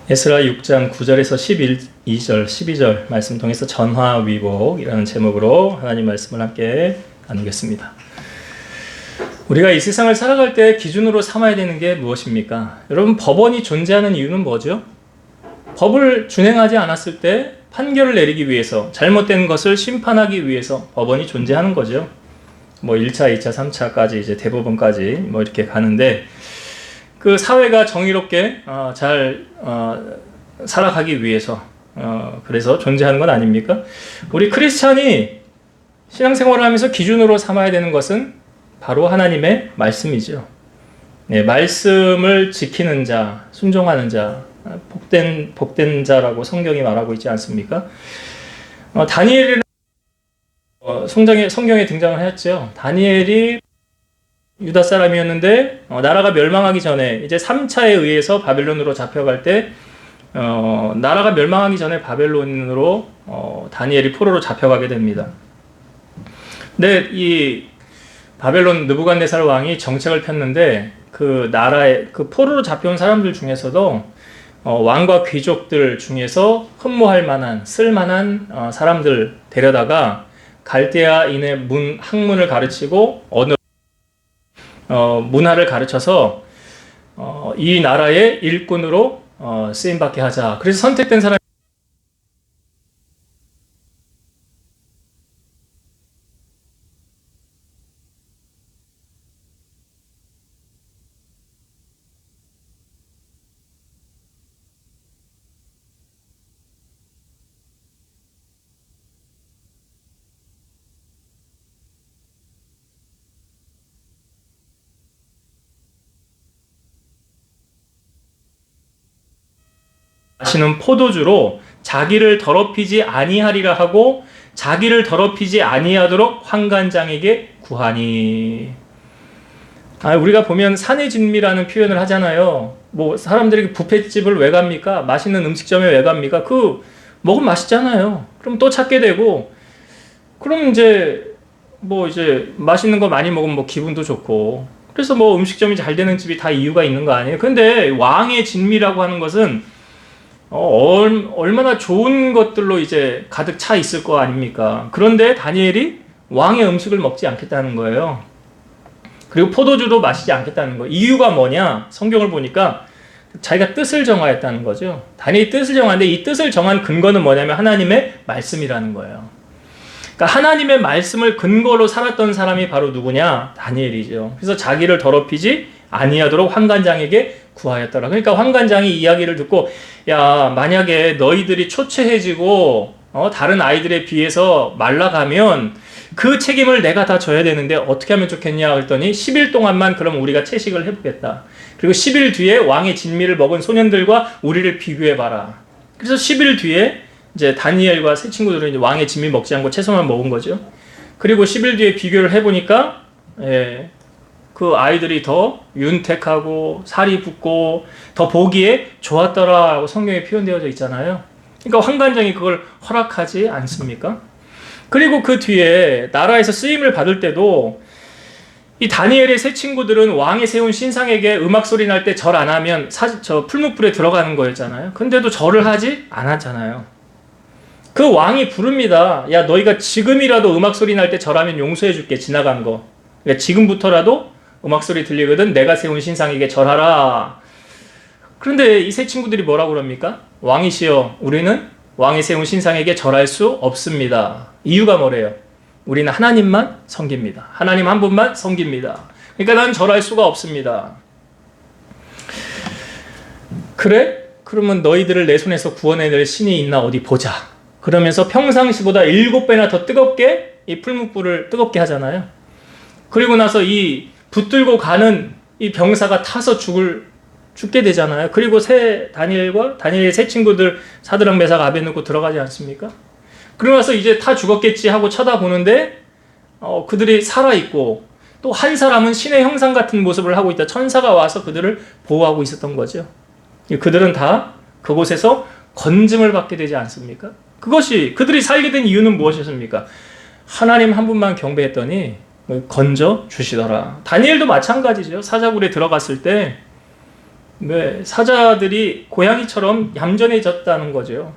에스라 6장 9절에서 12절, 12절 말씀 통해서 전화위복이라는 제목으로 하나님 말씀을 함께 나누겠습니다. 우리가 이 세상을 살아갈 때 기준으로 삼아야 되는 게 무엇입니까? 여러분, 법원이 존재하는 이유는 뭐죠? 법을 준행하지 않았을 때 판결을 내리기 위해서, 잘못된 것을 심판하기 위해서 법원이 존재하는 거죠. 1차, 2차, 3차까지 이제 대법원까지 이렇게 가는데, 그 사회가 정의롭게 잘 살아가기 위해서 그래서 존재하는 건 아닙니까? 우리 크리스찬이 신앙생활을 하면서 기준으로 삼아야 되는 것은 바로 하나님의 말씀이죠. 네, 말씀을 지키는 자, 순종하는 자, 복된 자라고 성경이 말하고 있지 않습니까? 다니엘이라는 성경에 등장을 했죠. 다니엘이 유다 사람이었는데 나라가 멸망하기 전에 이제 3차에 의해서 바벨론으로 잡혀갈 때 나라가 멸망하기 전에 바벨론으로 다니엘이 포로로 잡혀가게 됩니다. 근데 이 바벨론 느부갓네살 왕이 정책을 폈는데 그 나라에 그 포로로 잡혀온 사람들 중에서도 왕과 귀족들 중에서 흠모할 만한 쓸만한 사람들 데려다가 갈대아인의 학문을 가르치고 문화를 가르쳐서 이 나라의 일꾼으로 쓰임받게 하자. 그래서 선택된 사람이 마시는 포도주로 자기를 더럽히지 아니하리라 하고 자기를 더럽히지 아니하도록 환관장에게 구하니. 우리가 보면 산의 진미라는 표현을 하잖아요. 사람들이 뷔페집을 왜 갑니까? 맛있는 음식점에 왜 갑니까? 먹으면 맛있잖아요. 그럼 또 찾게 되고, 그럼 이제 맛있는 거 많이 먹으면 기분도 좋고, 그래서 음식점이 잘 되는 집이 다 이유가 있는 거 아니에요? 근데 왕의 진미라고 하는 것은 얼마나 좋은 것들로 이제 가득 차 있을 거 아닙니까? 그런데 다니엘이 왕의 음식을 먹지 않겠다는 거예요. 그리고 포도주도 마시지 않겠다는 거예요. 이유가 뭐냐? 성경을 보니까 자기가 뜻을 정하였다는 거죠. 다니엘이 뜻을 정하는데 이 뜻을 정한 근거는 뭐냐면 하나님의 말씀이라는 거예요. 그러니까 하나님의 말씀을 근거로 살았던 사람이 바로 누구냐? 다니엘이죠. 그래서 자기를 더럽히지 아니하도록 환관장에게 구하였더라. 그러니까 환관장이 이야기를 듣고, 야, 만약에 너희들이 초췌해지고 다른 아이들에 비해서 말라가면 그 책임을 내가 다 져야 되는데 어떻게 하면 좋겠냐 그랬더니 10일 동안만 그럼 우리가 채식을 해보겠다. 그리고 10일 뒤에 왕의 진미를 먹은 소년들과 우리를 비교해봐라. 그래서 10일 뒤에 이제 다니엘과 세 친구들은 이제 왕의 진미 먹지 않고 채소만 먹은 거죠. 그리고 10일 뒤에 비교를 해보니까 그 아이들이 더 윤택하고 살이 붓고 더 보기에 좋았더라고 성경에 표현되어져 있잖아요. 그러니까 환관장이 그걸 허락하지 않습니까? 그리고 그 뒤에 나라에서 쓰임을 받을 때도 이 다니엘의 세 친구들은 왕이 세운 신상에게 음악 소리 날 때 절 안 하면 저 풀무불에 들어가는 거였잖아요. 근데도 절을 하지 않았잖아요. 그 왕이 부릅니다. 야, 너희가 지금이라도 음악 소리 날 때 절하면 용서해 줄게. 지나간 거. 그러니까 지금부터라도 음악 소리 들리거든 내가 세운 신상에게 절하라. 그런데 이 세 친구들이 뭐라고 그럽니까? 왕이시여, 우리는 왕이 세운 신상에게 절할 수 없습니다. 이유가 뭐래요? 우리는 하나님만 섬깁니다. 하나님 한 분만 섬깁니다. 그러니까 난 절할 수가 없습니다. 그래? 그러면 너희들을 내 손에서 구원해낼 신이 있나 어디 보자. 그러면서 평상시보다 7배나 더 뜨겁게 이 풀무불을 뜨겁게 하잖아요. 그리고 나서 이 붙들고 가는 이 병사가 타서 죽게 되잖아요. 그리고 다니엘의 세 친구들 사드락 메삭 아벳느고 들어가지 않습니까? 그러고 나서 이제 다 죽었겠지 하고 쳐다보는데 그들이 살아있고 또 한 사람은 신의 형상 같은 모습을 하고 있다. 천사가 와서 그들을 보호하고 있었던 거죠. 그들은 다 그곳에서 건짐을 받게 되지 않습니까? 그들이 살게 된 이유는 무엇이었습니까? 하나님 한 분만 경배했더니 건져 주시더라. 다니엘도 마찬가지죠. 사자굴에 들어갔을 때 왜 사자들이 고양이처럼 얌전해졌다는 거죠.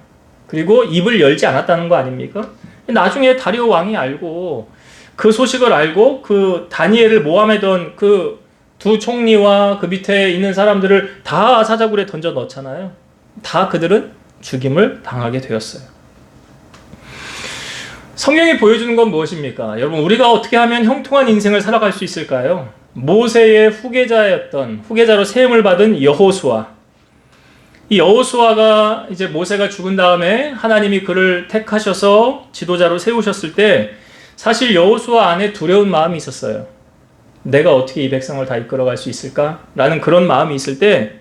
그리고 입을 열지 않았다는 거 아닙니까? 나중에 다리오 왕이 알고 그 소식을 알고 그 다니엘을 모함하던 그 두 총리와 그 밑에 있는 사람들을 다 사자굴에 던져 넣잖아요. 다 그들은 죽임을 당하게 되었어요. 성경이 보여주는 건 무엇입니까? 여러분, 우리가 어떻게 하면 형통한 인생을 살아갈 수 있을까요? 모세의 후계자로 세움을 받은 여호수아. 이 여호수아가 이제 모세가 죽은 다음에 하나님이 그를 택하셔서 지도자로 세우셨을 때 사실 여호수아 안에 두려운 마음이 있었어요. 내가 어떻게 이 백성을 다 이끌어갈 수 있을까? 라는 그런 마음이 있을 때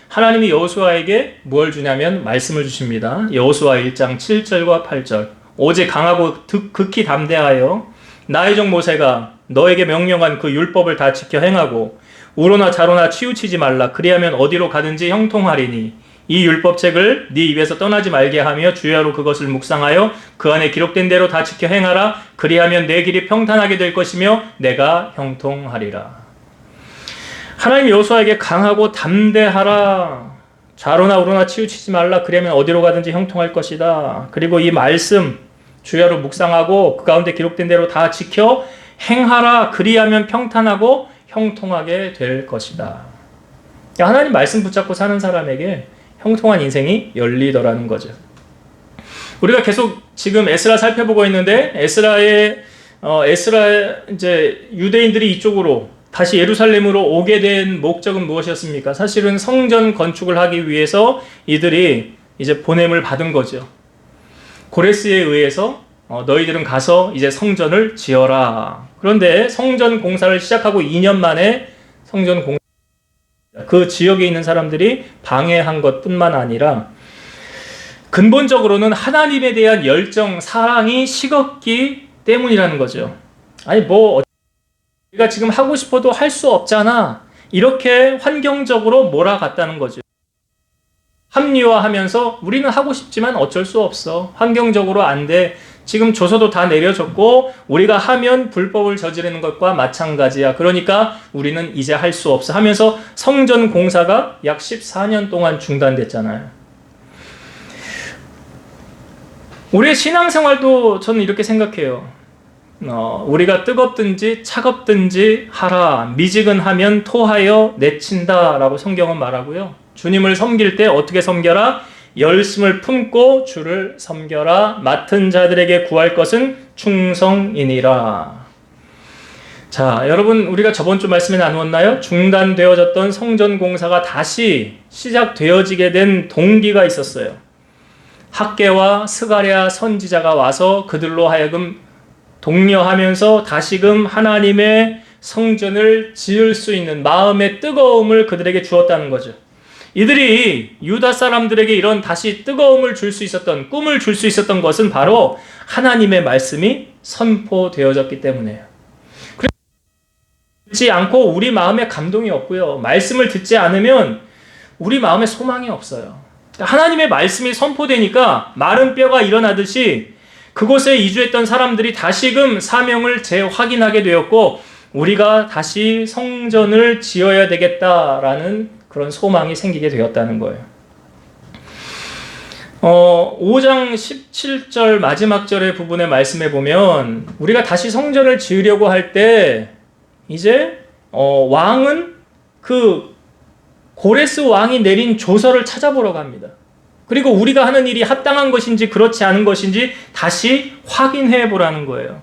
하나님이 여호수아에게 뭘 주냐면 말씀을 주십니다. 여호수아 1장 7절과 8절. 오직 강하고 극히 담대하여 나의 종 모세가 너에게 명령한 그 율법을 다 지켜 행하고 우로나 좌로나 치우치지 말라. 그리하면 어디로 가든지 형통하리니 이 율법책을 네 입에서 떠나지 말게 하며 주야로 그것을 묵상하여 그 안에 기록된 대로 다 지켜 행하라. 그리하면 내 길이 평탄하게 될 것이며 내가 형통하리라. 하나님 여호수아에게 강하고 담대하라. 좌로나 우로나 치우치지 말라. 그러면 어디로 가든지 형통할 것이다. 그리고 이 말씀 주야로 묵상하고 그 가운데 기록된 대로 다 지켜 행하라. 그리하면 평탄하고 형통하게 될 것이다. 하나님 말씀 붙잡고 사는 사람에게 형통한 인생이 열리더라는 거죠. 우리가 계속 지금 에스라 살펴보고 있는데 에스라 이제 유대인들이 이쪽으로 다시 예루살렘으로 오게 된 목적은 무엇이었습니까? 사실은 성전 건축을 하기 위해서 이들이 이제 보냄을 받은 거죠. 고레스에 의해서 너희들은 가서 이제 성전을 지어라. 그런데 성전 공사를 시작하고 2년 만에 성전 공사 그 지역에 있는 사람들이 방해한 것뿐만 아니라 근본적으로는 하나님에 대한 열정, 사랑이 식었기 때문이라는 거죠. 아니 우리가 지금 하고 싶어도 할 수 없잖아. 이렇게 환경적으로 몰아갔다는 거죠. 합리화하면서 우리는 하고 싶지만 어쩔 수 없어. 환경적으로 안 돼. 지금 조서도 다 내려졌고 우리가 하면 불법을 저지르는 것과 마찬가지야. 그러니까 우리는 이제 할 수 없어 하면서 성전 공사가 약 14년 동안 중단됐잖아요. 우리의 신앙생활도 저는 이렇게 생각해요. 우리가 뜨겁든지 차갑든지 하라. 미지근하면 토하여 내친다 라고 성경은 말하고요. 주님을 섬길 때 어떻게 섬겨라? 열심을 품고 주를 섬겨라. 맡은 자들에게 구할 것은 충성이니라. 자, 여러분, 우리가 저번 주 말씀에 나누었나요? 중단되어졌던 성전 공사가 다시 시작되어지게 된 동기가 있었어요. 학개와 스가랴 선지자가 와서 그들로 하여금 독려하면서 다시금 하나님의 성전을 지을 수 있는 마음의 뜨거움을 그들에게 주었다는 거죠. 이들이 유다 사람들에게 이런 다시 뜨거움을 줄 수 있었던, 꿈을 줄 수 있었던 것은 바로 하나님의 말씀이 선포되어졌기 때문이에요. 듣지 않고 우리 마음에 감동이 없고요. 말씀을 듣지 않으면 우리 마음에 소망이 없어요. 하나님의 말씀이 선포되니까 마른 뼈가 일어나듯이 그곳에 이주했던 사람들이 다시금 사명을 재확인하게 되었고 우리가 다시 성전을 지어야 되겠다라는 그런 소망이 생기게 되었다는 거예요. 5장 17절 마지막 절의 부분의 말씀에 보면 우리가 다시 성전을 지으려고 할 때 이제 왕은 그 고레스 왕이 내린 조서를 찾아보러 갑니다. 그리고 우리가 하는 일이 합당한 것인지 그렇지 않은 것인지 다시 확인해 보라는 거예요.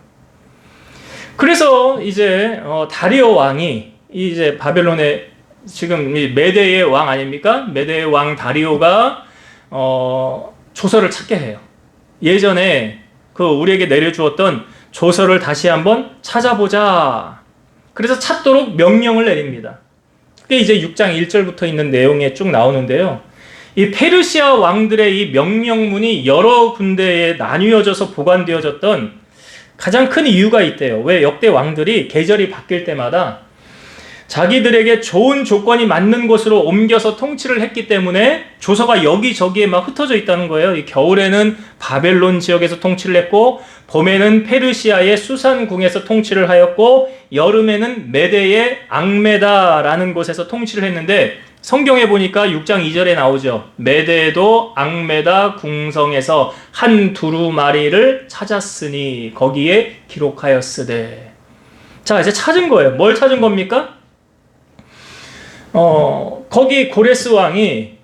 그래서 이제 다리오 왕이 이제 바벨론의 지금 메대의 왕 아닙니까? 메대의 왕 다리오가 조서를 찾게 해요. 예전에 그 우리에게 내려주었던 조서를 다시 한번 찾아보자. 그래서 찾도록 명령을 내립니다. 그게 이제 6장 1절부터 있는 내용에 쭉 나오는데요. 이 페르시아 왕들의 이 명령문이 여러 군데에 나뉘어져서 보관되어졌던 가장 큰 이유가 있대요. 왜 역대 왕들이 계절이 바뀔 때마다 자기들에게 좋은 조건이 맞는 곳으로 옮겨서 통치를 했기 때문에 조서가 여기저기에 막 흩어져 있다는 거예요. 이 겨울에는 바벨론 지역에서 통치를 했고 봄에는 페르시아의 수산궁에서 통치를 하였고 여름에는 메대의 앙메다라는 곳에서 통치를 했는데 성경에 보니까 6장 2절에 나오죠. 메대도 앙메다 궁성에서 한 두루마리를 찾았으니 거기에 기록하였으되. 자, 이제 찾은 거예요. 뭘 찾은 겁니까? 거기 고레스 왕이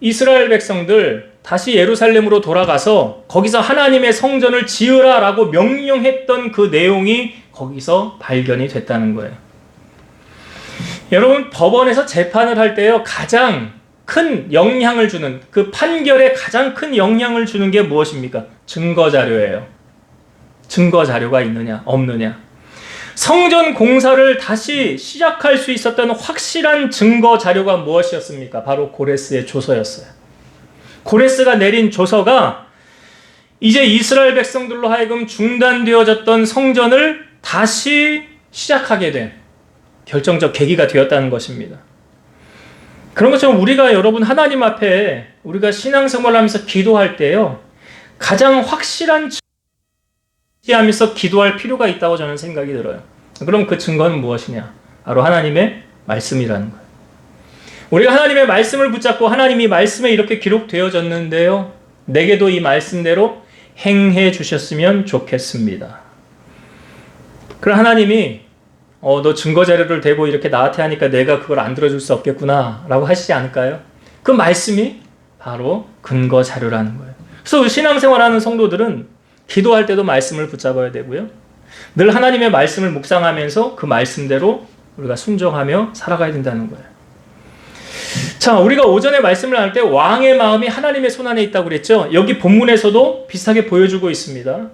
이스라엘 백성들 다시 예루살렘으로 돌아가서 거기서 하나님의 성전을 지으라라고 명령했던 그 내용이 거기서 발견이 됐다는 거예요. 여러분, 법원에서 재판을 할 때요, 가장 큰 영향을 주는, 그 판결에 가장 큰 영향을 주는 게 무엇입니까? 증거 자료예요. 증거 자료가 있느냐 없느냐. 성전 공사를 다시 시작할 수 있었던 확실한 증거 자료가 무엇이었습니까? 바로 고레스의 조서였어요. 고레스가 내린 조서가 이제 이스라엘 백성들로 하여금 중단되어졌던 성전을 다시 시작하게 된 결정적 계기가 되었다는 것입니다. 그런 것처럼 우리가 여러분 하나님 앞에 우리가 신앙생활을 하면서 기도할 때요, 가장 확실한 하면서 기도할 필요가 있다고 저는 생각이 들어요. 그럼 그 증거는 무엇이냐? 바로 하나님의 말씀이라는 거예요. 우리가 하나님의 말씀을 붙잡고 하나님이 말씀에 이렇게 기록되어졌는데요, 내게도 이 말씀대로 행해 주셨으면 좋겠습니다. 그럼 하나님이 너 증거 자료를 대고 이렇게 나한테 하니까 내가 그걸 안 들어줄 수 없겠구나 라고 하시지 않을까요? 그 말씀이 바로 근거 자료라는 거예요. 그래서 신앙생활하는 성도들은 기도할 때도 말씀을 붙잡아야 되고요, 늘 하나님의 말씀을 묵상하면서 그 말씀대로 우리가 순종하며 살아가야 된다는 거예요. 자, 우리가 오전에 말씀을 나눌 때 왕의 마음이 하나님의 손안에 있다고 그랬죠. 여기 본문에서도 비슷하게 보여주고 있습니다.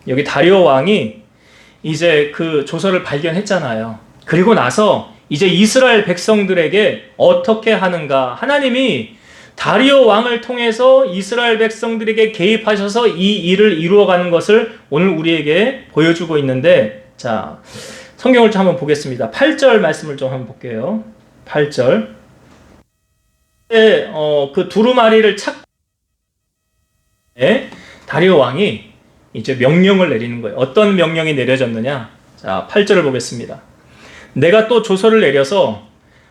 여기 다리오 왕이 이제 그 조서를 발견했잖아요. 그리고 나서 이제 이스라엘 백성들에게 어떻게 하는가, 하나님이 다리오 왕을 통해서 이스라엘 백성들에게 개입하셔서 이 일을 이루어가는 것을 오늘 우리에게 보여주고 있는데, 자, 성경을 좀 한번 보겠습니다. 8절 말씀을 좀 한번 볼게요. 8절. 그 두루마리를 찾고 다리오 왕이 이제 명령을 내리는 거예요. 어떤 명령이 내려졌느냐? 자, 8절을 보겠습니다. 내가 또 조서를 내려서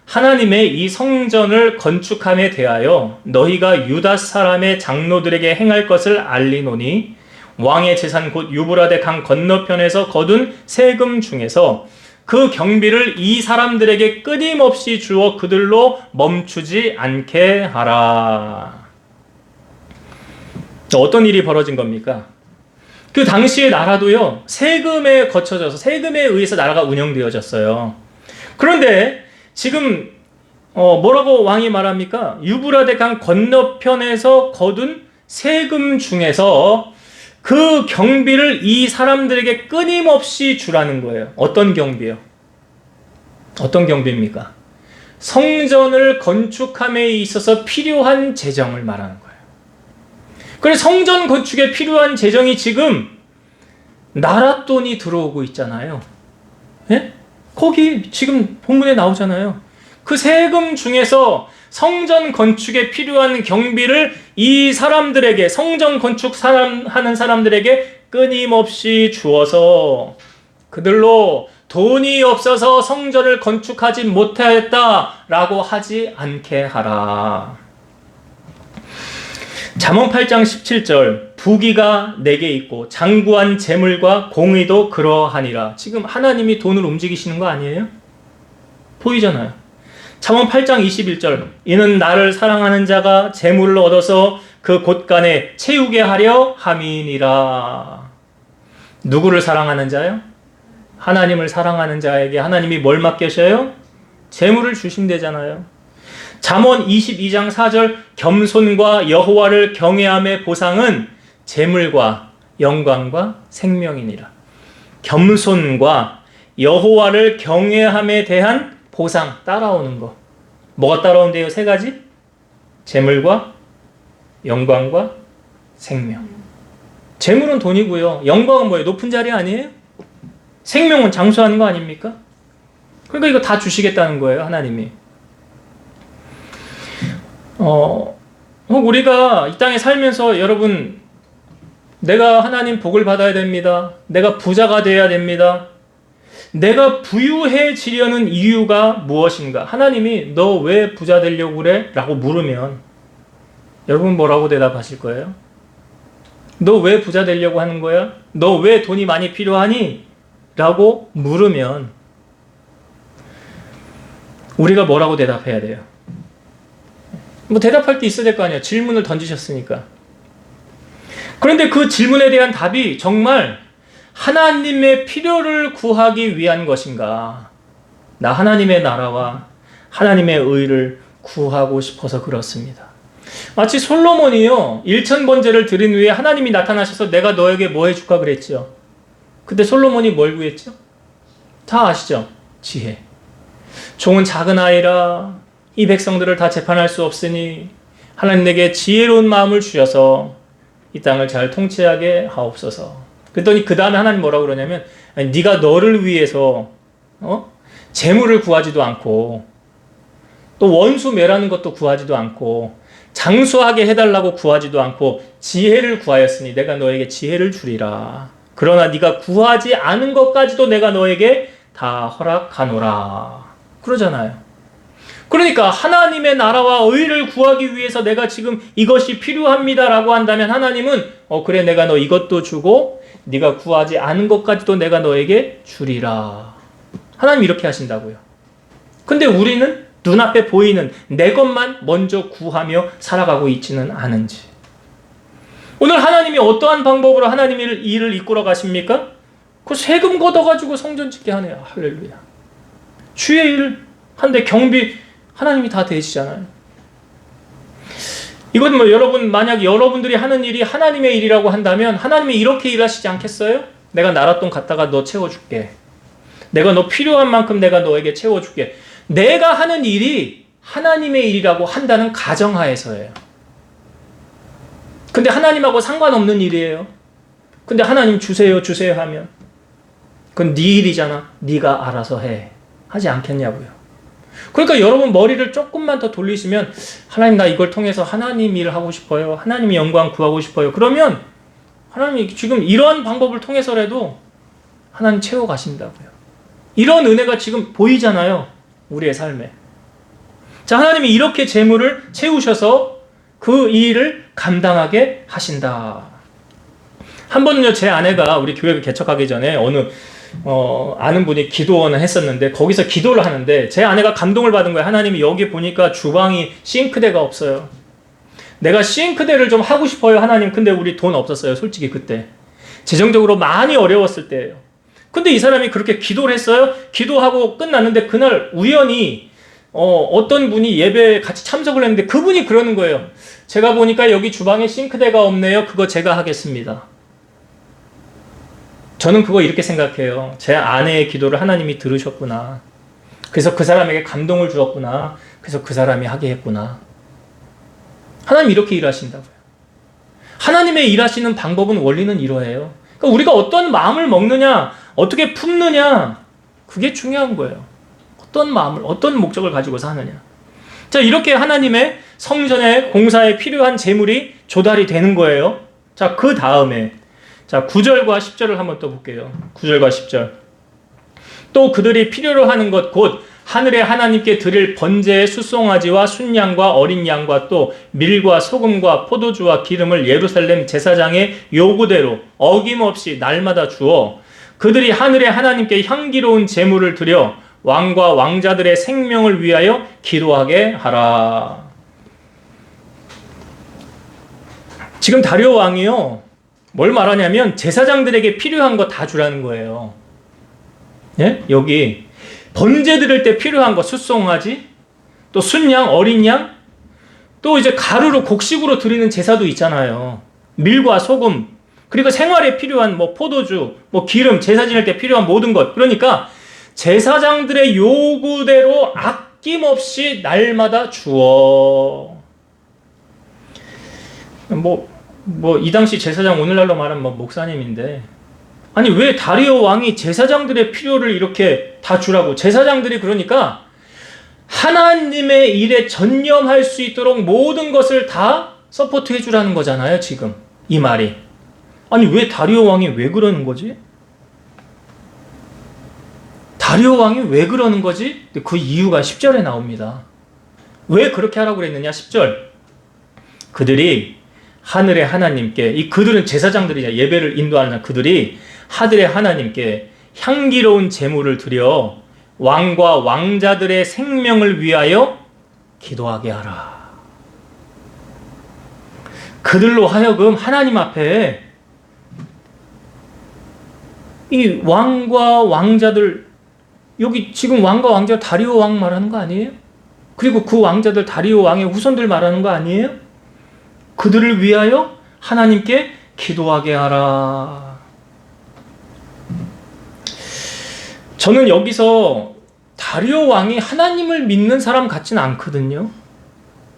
하나님의 이 성전을 건축함에 대하여 너희가 유다 사람의 장로들에게 행할 것을 알리노니, 왕의 재산 곧 유브라데 강 건너편에서 거둔 세금 중에서 그 경비를 이 사람들에게 끊임없이 주어 그들로 멈추지 않게 하라. 어떤 일이 벌어진 겁니까? 그 당시의 나라도요, 세금에 거쳐져서 세금에 의해서 나라가 운영되어졌어요. 그런데 지금 뭐라고 왕이 말합니까? 유브라데 강 건너편에서 거둔 세금 중에서 그 경비를 이 사람들에게 끊임없이 주라는 거예요. 어떤 경비요? 어떤 경비입니까? 성전을 건축함에 있어서 필요한 재정을 말하는 거예요. 그래서 성전 건축에 필요한 재정이 지금 나라 돈이 들어오고 있잖아요. 예? 거기 지금 본문에 나오잖아요. 그 세금 중에서 성전 건축에 필요한 경비를 이 사람들에게, 성전 건축 하는 사람들에게 끊임없이 주어서 그들로 돈이 없어서 성전을 건축하지 못하였다라고 하지 않게 하라. 잠언 8장 17절, 부귀가 내게 있고 장구한 재물과 공의도 그러하니라. 지금 하나님이 돈을 움직이시는 거 아니에요? 보이잖아요. 잠언 8장 21절, 이는 나를 사랑하는 자가 재물을 얻어서 그 곳간에 채우게 하려 함이니라. 누구를 사랑하는 자요? 하나님을 사랑하는 자에게 하나님이 뭘 맡겨셔요? 재물을 주신대잖아요. 잠언 22장 4절, 겸손과 여호와를 경외함의 보상은 재물과 영광과 생명이니라. 겸손과 여호와를 경외함에 대한 보상, 따라오는 거. 뭐가 따라온대요? 세 가지? 재물과 영광과 생명. 재물은 돈이고요. 영광은 뭐예요? 높은 자리 아니에요? 생명은 장수하는 거 아닙니까? 그러니까 이거 다 주시겠다는 거예요, 하나님이. 우리가 이 땅에 살면서 여러분, 내가 하나님 복을 받아야 됩니다. 내가 부자가 되어야 됩니다. 내가 부유해지려는 이유가 무엇인가? 하나님이 너 왜 부자 되려고 그래? 라고 물으면 여러분 뭐라고 대답하실 거예요? 너 왜 부자 되려고 하는 거야? 너 왜 돈이 많이 필요하니? 라고 물으면 우리가 뭐라고 대답해야 돼요? 뭐 대답할 게 있어야 될 거 아니에요. 질문을 던지셨으니까. 그런데 그 질문에 대한 답이 정말 하나님의 필요를 구하기 위한 것인가? 나 하나님의 나라와 하나님의 의를 구하고 싶어서 그렇습니다. 마치 솔로몬이요, 1000번제를 드린 후에 하나님이 나타나셔서 내가 너에게 뭐 해줄까 그랬죠. 근데 솔로몬이 뭘 구했죠? 다 아시죠? 지혜. 종은 작은 아이라 이 백성들을 다 재판할 수 없으니 하나님 내게 지혜로운 마음을 주셔서 이 땅을 잘 통치하게 하옵소서. 그랬더니 그 다음에 하나님 뭐라고 그러냐면 네가 너를 위해서 재물을 구하지도 않고 또 원수 멸하는 것도 구하지도 않고 장수하게 해달라고 구하지도 않고 지혜를 구하였으니 내가 너에게 지혜를 주리라. 그러나 네가 구하지 않은 것까지도 내가 너에게 다 허락하노라. 그러잖아요. 그러니까 하나님의 나라와 의를 구하기 위해서 내가 지금 이것이 필요합니다라고 한다면 하나님은 그래 내가 너 이것도 주고 네가 구하지 않은 것까지도 내가 너에게 주리라. 하나님 이렇게 하신다고요. 근데 우리는 눈앞에 보이는 내 것만 먼저 구하며 살아가고 있지는 않은지. 오늘 하나님이 어떠한 방법으로 하나님의 일을 이끌어 가십니까? 그 세금 걷어가지고 성전 짓게 하네요. 할렐루야. 주의 일 한데 경비 하나님이 다 대시잖아요. 이건 뭐 여러분 만약 여러분들이 하는 일이 하나님의 일이라고 한다면 하나님이 이렇게 일하시지 않겠어요? 내가 나랏돈 갖다가 너 채워줄게. 내가 너 필요한 만큼 내가 너에게 채워줄게. 내가 하는 일이 하나님의 일이라고 한다는 가정하에서예요. 근데 하나님하고 상관없는 일이에요. 근데 하나님 주세요 주세요 하면 그건 네 일이잖아. 네가 알아서 해. 하지 않겠냐고요. 그러니까 여러분 머리를 조금만 더 돌리시면 하나님 나 이걸 통해서 하나님 일을 하고 싶어요. 하나님의 영광 구하고 싶어요. 그러면 하나님이 지금 이런 방법을 통해서라도 하나님 채워가신다고요. 이런 은혜가 지금 보이잖아요. 우리의 삶에. 자, 하나님이 이렇게 재물을 채우셔서 그 일을 감당하게 하신다. 한 번은요, 제 아내가 우리 교회를 개척하기 전에 아는 분이 기도원을 했었는데 거기서 기도를 하는데 제 아내가 감동을 받은 거예요. 하나님이 여기 보니까 주방이 싱크대가 없어요. 내가 싱크대를 좀 하고 싶어요, 하나님. 근데 우리 돈 없었어요, 솔직히 그때. 재정적으로 많이 어려웠을 때예요. 근데 이 사람이 그렇게 기도를 했어요. 기도하고 끝났는데 그날 우연히 어떤 분이 예배에 같이 참석을 했는데 그분이 그러는 거예요. 제가 보니까 여기 주방에 싱크대가 없네요. 그거 제가 하겠습니다. 저는 그거 이렇게 생각해요. 제 아내의 기도를 하나님이 들으셨구나. 그래서 그 사람에게 감동을 주었구나. 그래서 그 사람이 하게 했구나. 하나님 이렇게 일하신다고요. 하나님의 일하시는 방법은 원리는 이러해요. 그러니까 우리가 어떤 마음을 먹느냐, 어떻게 품느냐, 그게 중요한 거예요. 어떤 마음을, 어떤 목적을 가지고 사느냐. 자, 이렇게 하나님의 성전의 공사에 필요한 재물이 조달이 되는 거예요. 자, 그 다음에 자, 9절과 10절을 한번 또 볼게요. 9절과 10절. 또 그들이 필요로 하는 것 곧 하늘의 하나님께 드릴 번제의 숫송아지와 순양과 어린 양과 또 밀과 소금과 포도주와 기름을 예루살렘 제사장의 요구대로 어김없이 날마다 주어 그들이 하늘의 하나님께 향기로운 제물을 드려 왕과 왕자들의 생명을 위하여 기도하게 하라. 지금 다리오 왕이요, 뭘 말하냐면 제사장들에게 필요한 거 다 주라는 거예요. 예? 여기 번제 드릴 때 필요한 거 숫송아지, 또 순양, 어린 양, 또 이제 가루로 곡식으로 드리는 제사도 있잖아요. 밀과 소금, 그리고 생활에 필요한 뭐 포도주, 뭐 기름, 제사 지낼 때 필요한 모든 것. 그러니까 제사장들의 요구대로 아낌없이 날마다 주어. 이 당시 제사장 오늘날로 말하면 목사님인데, 아니 왜 다리오 왕이 제사장들의 필요를 이렇게 다 주라고? 제사장들이 그러니까 하나님의 일에 전념할 수 있도록 모든 것을 다 서포트 해주라는 거잖아요, 지금 이 말이. 아니 왜 다리오 왕이 왜 그러는 거지? 다리오 왕이 왜 그러는 거지? 그 이유가 10절에 나옵니다. 왜 그렇게 하라고 그랬느냐? 10절. 그들이 하늘의 하나님께, 이 그들은 제사장들이냐, 예배를 인도하는 그들이 하늘의 하나님께 향기로운 제물을 드려 왕과 왕자들의 생명을 위하여 기도하게 하라. 그들로 하여금 하나님 앞에 이 왕과 왕자들, 여기 지금 왕과 왕자 다리오 왕 말하는 거 아니에요? 그리고 그 왕자들 다리오 왕의 후손들 말하는 거 아니에요? 그들을 위하여 하나님께 기도하게 하라. 저는 여기서 다리오 왕이 하나님을 믿는 사람 같지는 않거든요.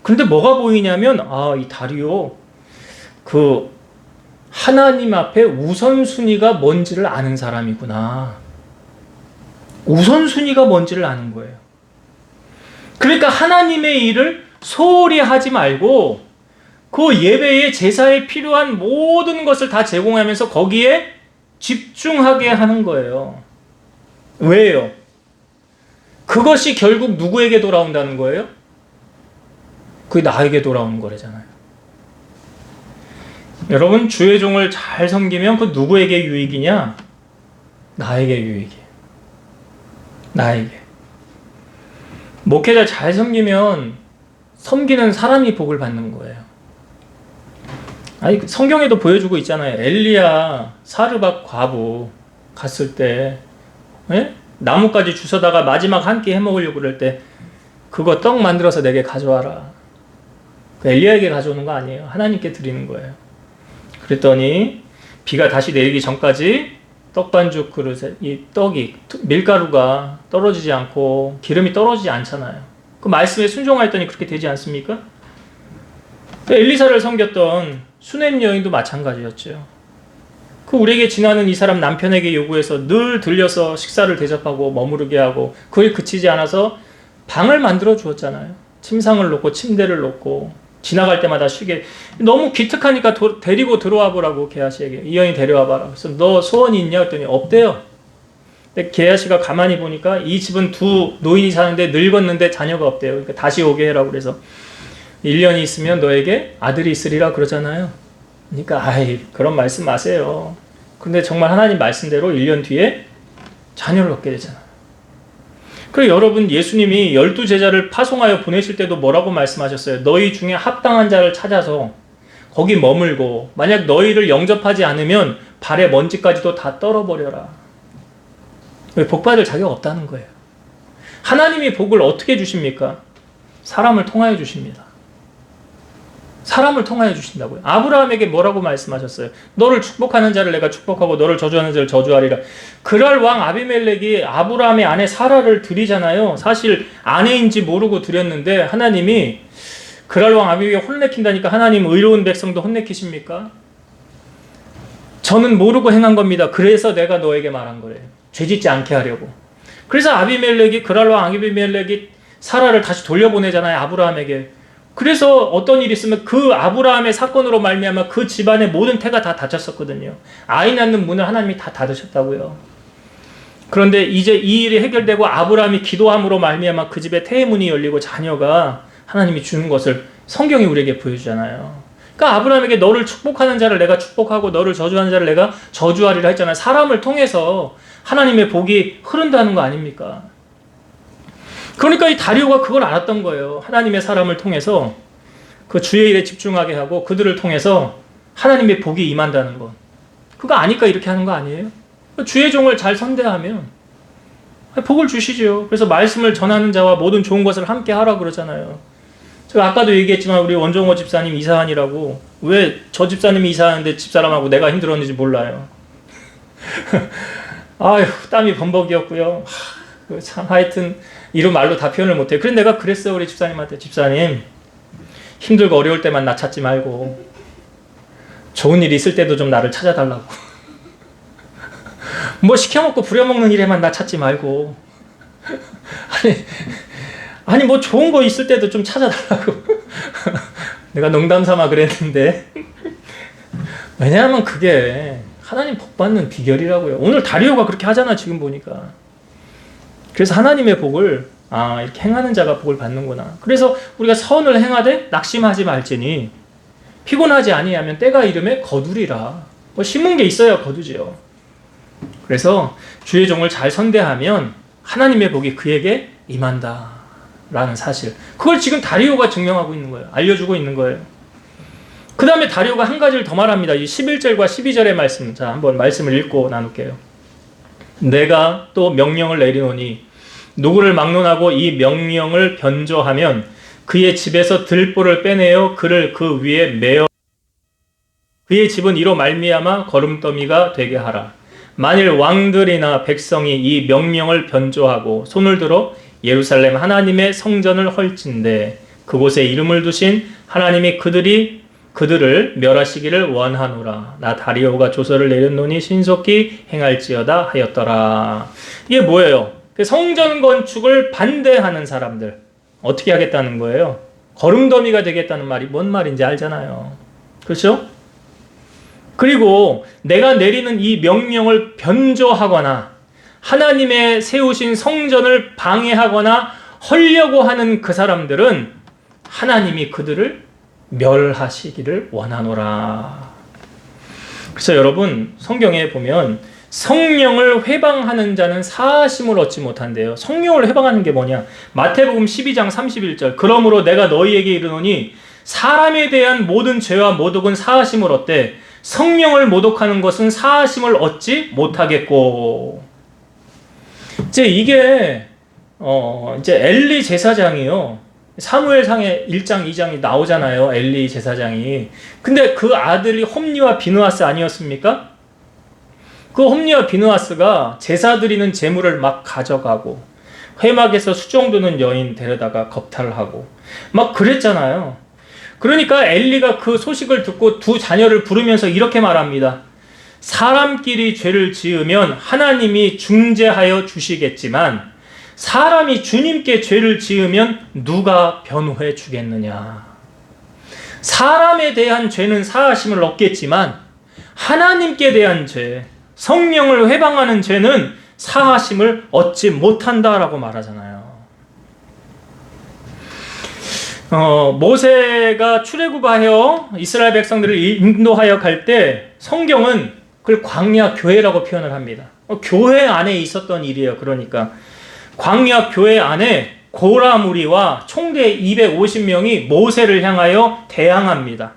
그런데 뭐가 보이냐면, 이 다리오, 하나님 앞에 우선순위가 뭔지를 아는 사람이구나. 우선순위가 뭔지를 아는 거예요. 그러니까 하나님의 일을 소홀히 하지 말고 그 예배의 제사에 필요한 모든 것을 다 제공하면서 거기에 집중하게 하는 거예요. 왜요? 그것이 결국 누구에게 돌아온다는 거예요? 그게 나에게 돌아오는 거래잖아요. 여러분, 주의 종을 잘 섬기면 그 누구에게 유익이냐? 나에게 유익이에요. 나에게. 목회자 잘 섬기면 섬기는 사람이 복을 받는 거예요. 아니, 성경에도 보여주고 있잖아요. 엘리야 사르밧 과부 갔을 때, 예? 나뭇가지 주워다가 마지막 한 끼 해먹으려고 그럴 때 그거 떡 만들어서 내게 가져와라. 그 엘리야에게 가져오는 거 아니에요. 하나님께 드리는 거예요. 그랬더니 비가 다시 내리기 전까지 떡반죽 그릇에 이 떡이, 밀가루가 떨어지지 않고 기름이 떨어지지 않잖아요. 그 말씀에 순종하였더니 그렇게 되지 않습니까? 엘리사를 섬겼던 수넴 여인도 마찬가지였죠. 그 우리에게 지나는 이 사람 남편에게 요구해서 늘 들려서 식사를 대접하고 머무르게 하고 그에 그치지 않아서 방을 만들어 주었잖아요. 침상을 놓고 침대를 놓고 지나갈 때마다 쉬게. 너무 기특하니까 데리고 들어와 보라고 게하시에게. 이 여인 데려와 봐라. 그래서 너 소원이 있냐 했더니 없대요. 근데 게하시가 가만히 보니까 이 집은 두 노인이 사는데 늙었는데 자녀가 없대요. 그러니까 다시 오게 해라고 그래서 1년이 있으면 너에게 아들이 있으리라 그러잖아요. 그러니까 그런 말씀 마세요. 근데 정말 하나님 말씀대로 1년 뒤에 자녀를 얻게 되잖아요. 그리고 여러분, 예수님이 12제자를 파송하여 보내실 때도 뭐라고 말씀하셨어요? 너희 중에 합당한 자를 찾아서 거기 머물고 만약 너희를 영접하지 않으면 발에 먼지까지도 다 떨어버려라. 복 받을 자격 없다는 거예요. 하나님이 복을 어떻게 주십니까? 사람을 통하여 주십니다. 사람을 통하여 주신다고요. 아브라함에게 뭐라고 말씀하셨어요? 너를 축복하는 자를 내가 축복하고 너를 저주하는 자를 저주하리라. 그랄 왕 아비멜렉이 아브라함의 아내 사라를 드리잖아요. 사실 아내인지 모르고 드렸는데 하나님이 그랄 왕 아비멜렉 혼내킨다니까 하나님 의로운 백성도 혼내키십니까? 저는 모르고 행한 겁니다. 그래서 내가 너에게 말한 거래요. 죄짓지 않게 하려고. 그래서 그랄 왕 아비멜렉이 사라를 다시 돌려보내잖아요. 아브라함에게. 그래서 어떤 일이 있으면 그 아브라함의 사건으로 말미암아 그 집안의 모든 태가 다 닫혔었거든요. 아이 낳는 문을 하나님이 다 닫으셨다고요. 그런데 이제 이 일이 해결되고 아브라함이 기도함으로 말미암아 그 집에 태의 문이 열리고 자녀가 하나님이 주는 것을 성경이 우리에게 보여주잖아요. 그러니까 아브라함에게 너를 축복하는 자를 내가 축복하고 너를 저주하는 자를 내가 저주하리라 했잖아요. 사람을 통해서 하나님의 복이 흐른다는 거 아닙니까? 그러니까 이 다리오가 그걸 알았던 거예요. 하나님의 사람을 통해서 그 주의 일에 집중하게 하고 그들을 통해서 하나님의 복이 임한다는 것. 그거 아니까 이렇게 하는 거 아니에요? 주의 종을 잘 선대하면 복을 주시죠. 그래서 말씀을 전하는 자와 모든 좋은 것을 함께 하라 그러잖아요. 제가 아까도 얘기했지만 우리 원종호 집사님 이사한이라고. 왜 저 집사님이 이사하는데 집사람하고 내가 힘들었는지 몰라요. 아휴, 땀이 범벅이었고요. 참 하여튼 이런 말로 다 표현을 못해요. 그래서 내가 그랬어요. 우리 집사님한테. 집사님, 힘들고 어려울 때만 나 찾지 말고 좋은 일이 있을 때도 좀 나를 찾아달라고. 뭐 시켜먹고 부려먹는 일에만 나 찾지 말고 아니 뭐 좋은 거 있을 때도 좀 찾아달라고. 내가 농담 삼아 그랬는데 왜냐하면 그게 하나님 복 받는 비결이라고요. 오늘 다리오가 그렇게 하잖아. 지금 보니까 그래서 하나님의 복을 이렇게 행하는 자가 복을 받는구나. 그래서 우리가 선을 행하되 낙심하지 말지니 피곤하지 아니하면 때가 이름에 거두리라. 뭐 심은 게 있어야 거두지요. 그래서 주의 종을 잘 선대하면 하나님의 복이 그에게 임한다 라는 사실, 그걸 지금 다리오가 증명하고 있는 거예요. 알려주고 있는 거예요. 그 다음에 다리오가 한 가지를 더 말합니다. 이 11절과 12절의 말씀, 자 한번 말씀을 읽고 나눌게요. 내가 또 명령을 내리노니 누구를 막론하고 이 명령을 변조하면 그의 집에서 들보를 빼내어 그를 그 위에 메어 그의 집은 이로 말미암아 거름더미가 되게 하라. 만일 왕들이나 백성이 이 명령을 변조하고 손을 들어 예루살렘 하나님의 성전을 헐진대 그곳에 이름을 두신 하나님이 그들을 멸하시기를 원하노라. 나 다리오가 조서를 내렸노니 신속히 행할지어다 하였더라. 이게 뭐예요? 성전 건축을 반대하는 사람들 어떻게 하겠다는 거예요? 거름더미가 되겠다는 말이 뭔 말인지 알잖아요. 그렇죠? 그리고 내가 내리는 이 명령을 변조하거나 하나님의 세우신 성전을 방해하거나 헐려고 하는 그 사람들은 하나님이 그들을 멸하시기를 원하노라. 그래서 여러분 성경에 보면 성령을 회방하는 자는 사하심을 얻지 못한대요. 성령을 회방하는 게 뭐냐? 마태복음 12장 31절 그러므로 내가 너희에게 이르노니 사람에 대한 모든 죄와 모독은 사하심을 얻되 성령을 모독하는 것은 사하심을 얻지 못하겠고. 이제 이게 이제 엘리 제사장이요. 사무엘상에 1장 2장이 나오잖아요. 엘리 제사장이. 근데 그 아들이 홈리와 비느하스 아니었습니까? 그 홈리와 비느하스가 제사 드리는 제물을 막 가져가고 회막에서 수종 두는 여인 데려다가 겁탈하고 막 그랬잖아요. 그러니까 엘리가 그 소식을 듣고 두 자녀를 부르면서 이렇게 말합니다. 사람끼리 죄를 지으면 하나님이 중재하여 주시겠지만 사람이 주님께 죄를 지으면 누가 변호해 주겠느냐. 사람에 대한 죄는 사하심을 얻겠지만 하나님께 대한 죄, 성령을 회방하는 죄는 사하심을 얻지 못한다라고 말하잖아요. 모세가 출애굽하여 이스라엘 백성들을 인도하여 갈 때 성경은 그걸 광야 교회라고 표현을 합니다. 교회 안에 있었던 일이에요. 그러니까 광야 교회 안에 고라 무리와 총대 250명이 모세를 향하여 대항합니다.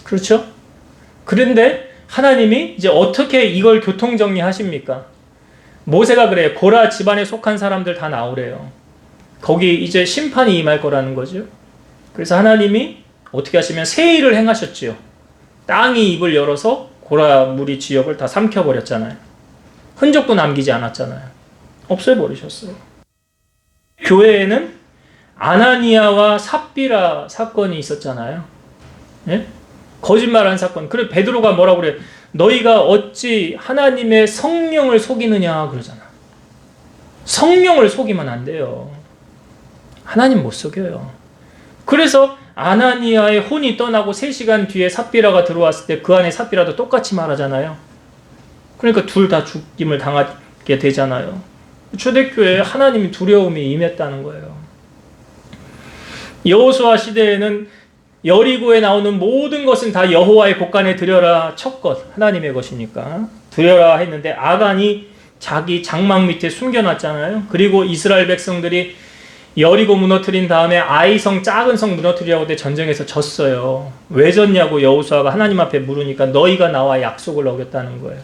그렇죠? 그런데 하나님이 이제 어떻게 이걸 교통정리하십니까? 모세가 그래요. 고라 집안에 속한 사람들 다 나오래요. 거기 이제 심판이 임할 거라는 거죠. 그래서 하나님이 어떻게 하시면 새 일을 행하셨지요. 땅이 입을 열어서 고라 무리 지역을 다 삼켜버렸잖아요. 흔적도 남기지 않았잖아요. 없애버리셨어요. 교회에는 아나니아와 삽비라 사건이 있었잖아요. 예? 거짓말한 사건. 그래 베드로가 뭐라고 그래? 너희가 어찌 하나님의 성령을 속이느냐 그러잖아. 성령을 속이면 안 돼요. 하나님 못 속여요. 그래서 아나니아의 혼이 떠나고 3시간 뒤에 삽비라가 들어왔을 때 그 안에 삽비라도 똑같이 말하잖아요. 그러니까 둘 다 죽임을 당하게 되잖아요. 초대교회에 하나님이 두려움이 임했다는 거예요. 여호수아 시대에는 여리고에 나오는 모든 것은 다 여호와의 곳간에 드려라. 첫 것 하나님의 것이니까 드려라 했는데 아간이 자기 장막 밑에 숨겨놨잖아요. 그리고 이스라엘 백성들이 여리고 무너뜨린 다음에 아이성 작은 성 무너뜨리려고 때 전쟁에서 졌어요. 왜 졌냐고 여호수아가 하나님 앞에 물으니까 너희가 나와 약속을 어겼다는 거예요.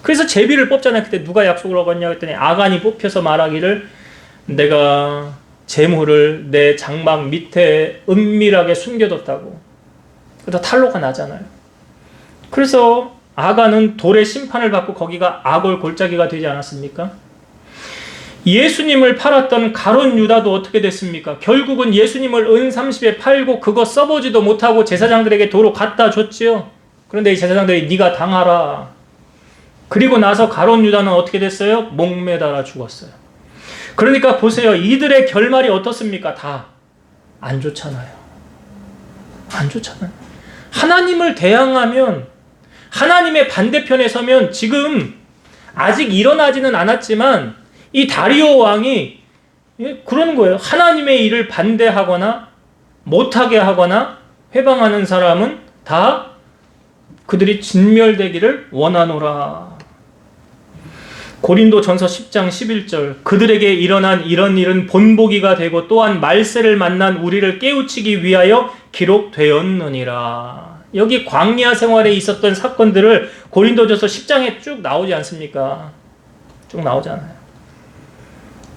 그래서 제비를 뽑잖아요. 그때 누가 약속을 어겼냐 했더니 아간이 뽑혀서 말하기를 내가 재물을 내 장막 밑에 은밀하게 숨겨뒀다고. 그러다 탄로가 나잖아요. 그래서 아간은 돌의 심판을 받고 거기가 아골 골짜기가 되지 않았습니까? 예수님을 팔았던 가룟 유다도 어떻게 됐습니까? 결국은 예수님을 은 30에 팔고 그거 써보지도 못하고 제사장들에게 도로 갖다 줬지요. 그런데 이 제사장들이 네가 당하라. 그리고 나서 가룟 유다는 어떻게 됐어요? 목매달아 죽었어요. 그러니까 보세요. 이들의 결말이 어떻습니까? 다 안 좋잖아요. 안 좋잖아요. 하나님을 대항하면, 하나님의 반대편에 서면 지금 아직 일어나지는 않았지만 이 다리오 왕이 그러는 거예요. 하나님의 일을 반대하거나 못하게 하거나 회방하는 사람은 다 그들이 진멸되기를 원하노라. 고린도전서 10장 11절 그들에게 일어난 이런 일은 본보기가 되고 또한 말세를 만난 우리를 깨우치기 위하여 기록되었느니라. 여기 광야 생활에 있었던 사건들을 고린도전서 10장에 쭉 나오지 않습니까? 쭉 나오잖아요.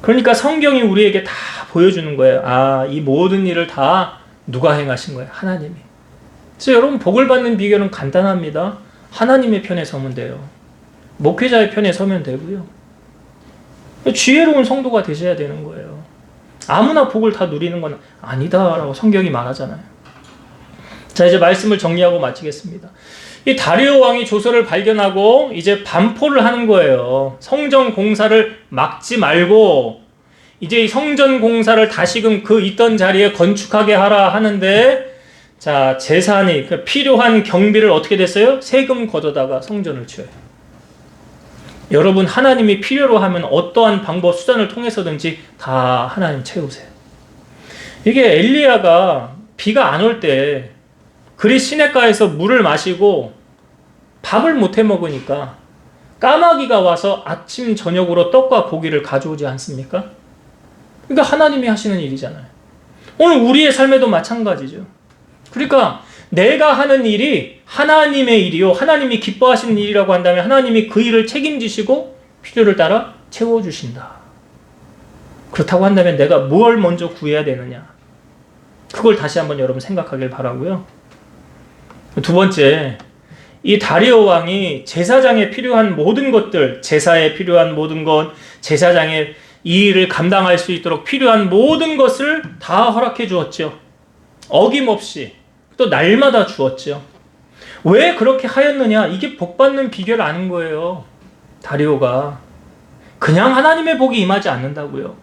그러니까 성경이 우리에게 다 보여주는 거예요. 아, 이 모든 일을 다 누가 행하신 거예요? 하나님이. 그래서 여러분 복을 받는 비결은 간단합니다. 하나님의 편에 서면 돼요. 목회자의 편에 서면 되고요. 지혜로운 성도가 되셔야 되는 거예요. 아무나 복을 다 누리는 건 아니다라고 성경이 말하잖아요. 자, 이제 말씀을 정리하고 마치겠습니다. 이 다리오 왕이 조서를 발견하고 이제 반포를 하는 거예요. 성전 공사를 막지 말고 이제 이 성전 공사를 다시금 그 있던 자리에 건축하게 하라 하는데, 자, 재산이 필요한 경비를 어떻게 됐어요? 세금 걷어다가 성전을 지어요. 여러분, 하나님이 필요로 하면 어떠한 방법 수단을 통해서든지 다 하나님 채우세요. 이게 엘리야가 비가 안 올 때 그리 시냇가에서 물을 마시고 밥을 못 해 먹으니까 까마귀가 와서 아침 저녁으로 떡과 고기를 가져오지 않습니까? 그러니까 하나님이 하시는 일이잖아요. 오늘 우리의 삶에도 마찬가지죠. 그러니까 내가 하는 일이 하나님의 일이요, 하나님이 기뻐하시는 일이라고 한다면 하나님이 그 일을 책임지시고 필요를 따라 채워주신다. 그렇다고 한다면 내가 뭘 먼저 구해야 되느냐, 그걸 다시 한번 여러분 생각하길 바라고요. 두 번째, 이 다리오 왕이 제사장에 필요한 모든 것들, 제사에 필요한 모든 것, 제사장의 이 일을 감당할 수 있도록 필요한 모든 것을 다 허락해 주었죠. 어김없이 또 날마다 주었죠. 왜 그렇게 하였느냐? 이게 복받는 비결을 아는 거예요. 다리오가 그냥 하나님의 복이 임하지 않는다고요.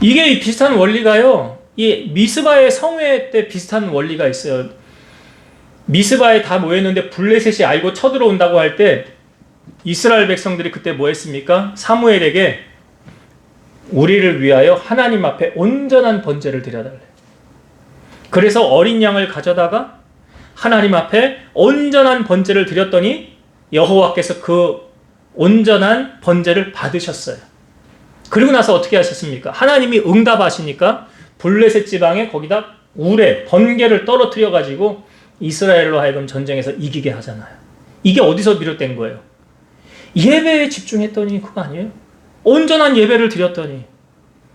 이게 비슷한 원리가요, 이 미스바의 성회 때 비슷한 원리가 있어요. 미스바에 다 모였는데 블레셋이 알고 쳐들어온다고 할 때 이스라엘 백성들이 그때 뭐 했습니까? 사무엘에게 우리를 위하여 하나님 앞에 온전한 번제를 드려달래. 그래서 어린 양을 가져다가 하나님 앞에 온전한 번제를 드렸더니 여호와께서 그 온전한 번제를 받으셨어요. 그리고 나서 어떻게 하셨습니까? 하나님이 응답하시니까 블레셋 지방에 거기다 우레, 번개를 떨어뜨려 가지고 이스라엘로 하여금 전쟁에서 이기게 하잖아요. 이게 어디서 비롯된 거예요? 예배에 집중했더니 그거 아니에요? 온전한 예배를 드렸더니.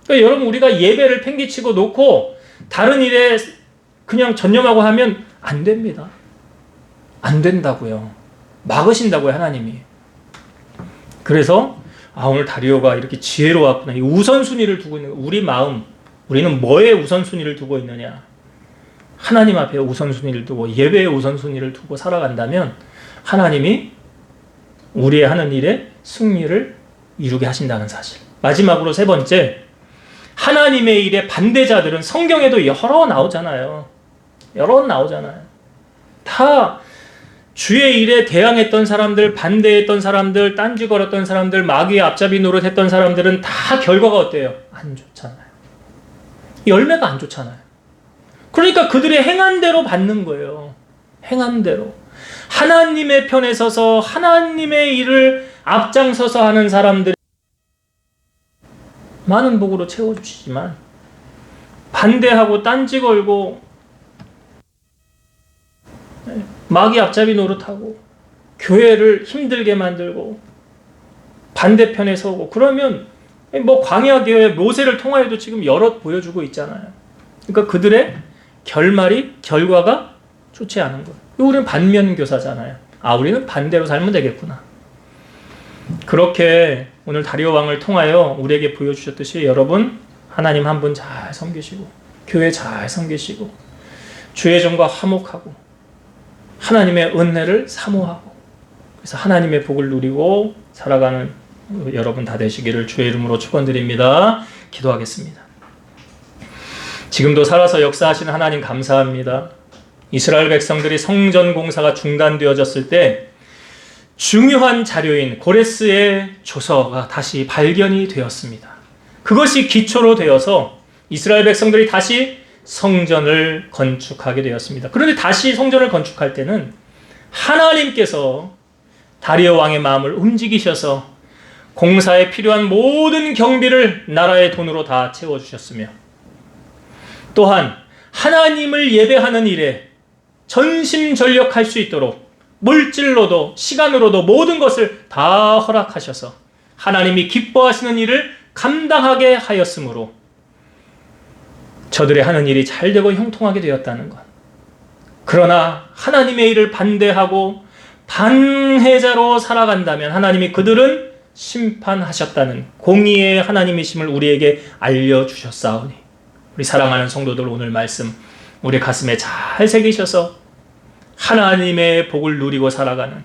그러니까 여러분, 우리가 예배를 팽개치고 놓고 다른 일에 그냥 전념하고 하면 안 됩니다. 안 된다고요. 막으신다고요, 하나님이. 그래서 오늘 다리오가 이렇게 지혜로웠구나. 이 우선순위를 두고 있는 거예요. 우리 마음, 우리는 뭐에 우선순위를 두고 있느냐? 하나님 앞에 우선순위를 두고 예배에 우선순위를 두고 살아간다면 하나님이 우리의 하는 일에 승리를 이루게 하신다는 사실. 마지막으로 세 번째, 하나님의 일에 반대자들은 성경에도 여러 나오잖아요. 다 주의 일에 대항했던 사람들, 반대했던 사람들, 딴지 걸었던 사람들, 마귀의 앞잡이 노릇했던 사람들은 다 결과가 어때요? 안 좋잖아요. 열매가 안 좋잖아요. 그러니까 그들의 행한 대로 받는 거예요. 행한 대로. 하나님의 편에 서서 하나님의 일을 앞장서서 하는 사람들이 많은 복으로 채워주시지만, 반대하고 딴지 걸고 마귀 앞잡이 노릇하고 교회를 힘들게 만들고 반대편에 서고 그러면 뭐 광야교회 모세를 통하여도 지금 여럿 보여주고 있잖아요. 그러니까 그들의 결과가 좋지 않은 거예요. 우리는 반면교사잖아요. 우리는 반대로 살면 되겠구나. 그렇게 오늘 다리오 왕을 통하여 우리에게 보여주셨듯이 여러분, 하나님 한 분 잘 섬기시고 교회 잘 섬기시고 주의 종과 화목하고 하나님의 은혜를 사모하고 그래서 하나님의 복을 누리고 살아가는 여러분 다 되시기를 주의 이름으로 축원드립니다. 기도하겠습니다. 지금도 살아서 역사하시는 하나님 감사합니다. 이스라엘 백성들이 성전 공사가 중단되어졌을 때 중요한 자료인 고레스의 조서가 다시 발견이 되었습니다. 그것이 기초로 되어서 이스라엘 백성들이 다시 성전을 건축하게 되었습니다. 그런데 다시 성전을 건축할 때는 하나님께서 다리오 왕의 마음을 움직이셔서 공사에 필요한 모든 경비를 나라의 돈으로 다 채워주셨으며, 또한 하나님을 예배하는 일에 전심전력할 수 있도록 물질로도 시간으로도 모든 것을 다 허락하셔서 하나님이 기뻐하시는 일을 감당하게 하였으므로 저들의 하는 일이 잘되고 형통하게 되었다는 것. 그러나 하나님의 일을 반대하고 반해자로 살아간다면 하나님이 그들은 심판하셨다는 공의의 하나님이심을 우리에게 알려주셨사오니, 우리 사랑하는 성도들, 오늘 말씀 우리 가슴에 잘 새기셔서 하나님의 복을 누리고 살아가는,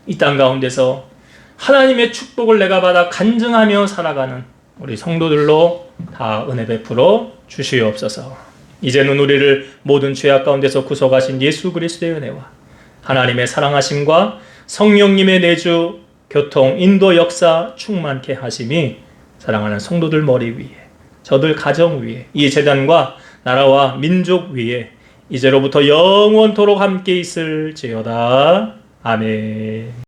이 땅 가운데서 하나님의 축복을 내가 받아 간증하며 살아가는 우리 성도들로 다 은혜 베풀어 주시옵소서. 이제는 우리를 모든 죄악 가운데서 구속하신 예수 그리스도의 은혜와 하나님의 사랑하심과 성령님의 내주, 교통, 인도, 역사 충만케 하심이 사랑하는 성도들 머리 위에, 저들 가정 위에, 이 재단과 나라와 민족 위에 이제로부터 영원토록 함께 있을지어다. 아멘.